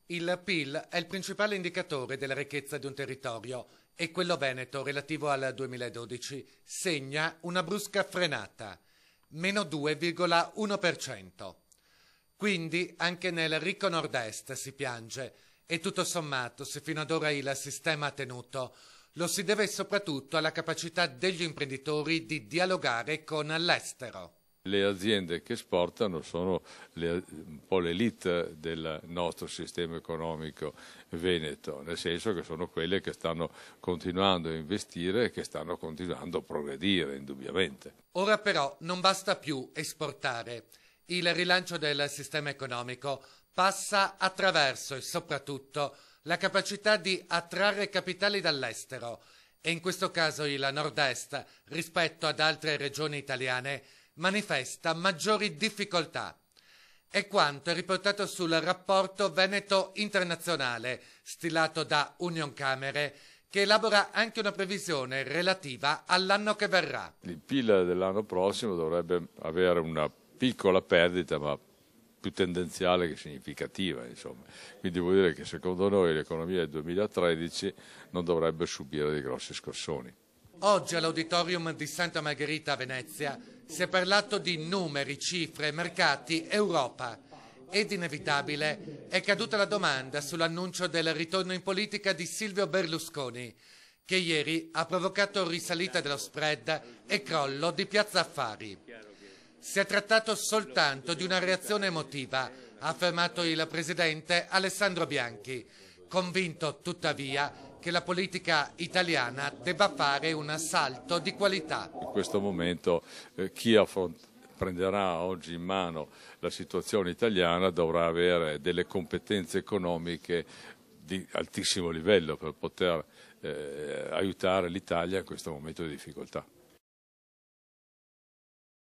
Il PIL è il principale indicatore della ricchezza di un territorio e quello veneto relativo al 2012 segna una brusca frenata, meno 2,1%. Quindi anche nel ricco nord-est si piange e tutto sommato, se fino ad ora il sistema ha tenuto, lo si deve soprattutto alla capacità degli imprenditori di dialogare con l'estero. Le aziende che esportano sono un po' l'elite del nostro sistema economico veneto, nel senso che sono quelle che stanno continuando a investire e che stanno continuando a progredire, indubbiamente. Ora però non basta più esportare. Il rilancio del sistema economico passa attraverso e soprattutto la capacità di attrarre capitali dall'estero e in questo caso il nord-est rispetto ad altre regioni italiane manifesta maggiori difficoltà. È quanto è riportato sul rapporto Veneto Internazionale, stilato da Unioncamere, che elabora anche una previsione relativa all'anno che verrà. Il PIL dell'anno prossimo dovrebbe avere una piccola perdita, ma più tendenziale che significativa, insomma. Quindi vuol dire che secondo noi l'economia del 2013 non dovrebbe subire dei grossi scossoni. Oggi all'Auditorium di Santa Margherita a Venezia si è parlato di numeri, cifre, mercati, Europa ed inevitabile è caduta la domanda sull'annuncio del ritorno in politica di Silvio Berlusconi, che ieri ha provocato risalita dello spread e crollo di Piazza Affari. Si è trattato soltanto di una reazione emotiva, ha affermato il presidente Alessandro Bianchi, convinto tuttavia che la politica italiana debba fare un salto di qualità. In questo momento chi prenderà oggi in mano la situazione italiana dovrà avere delle competenze economiche di altissimo livello per poter aiutare l'Italia in questo momento di difficoltà.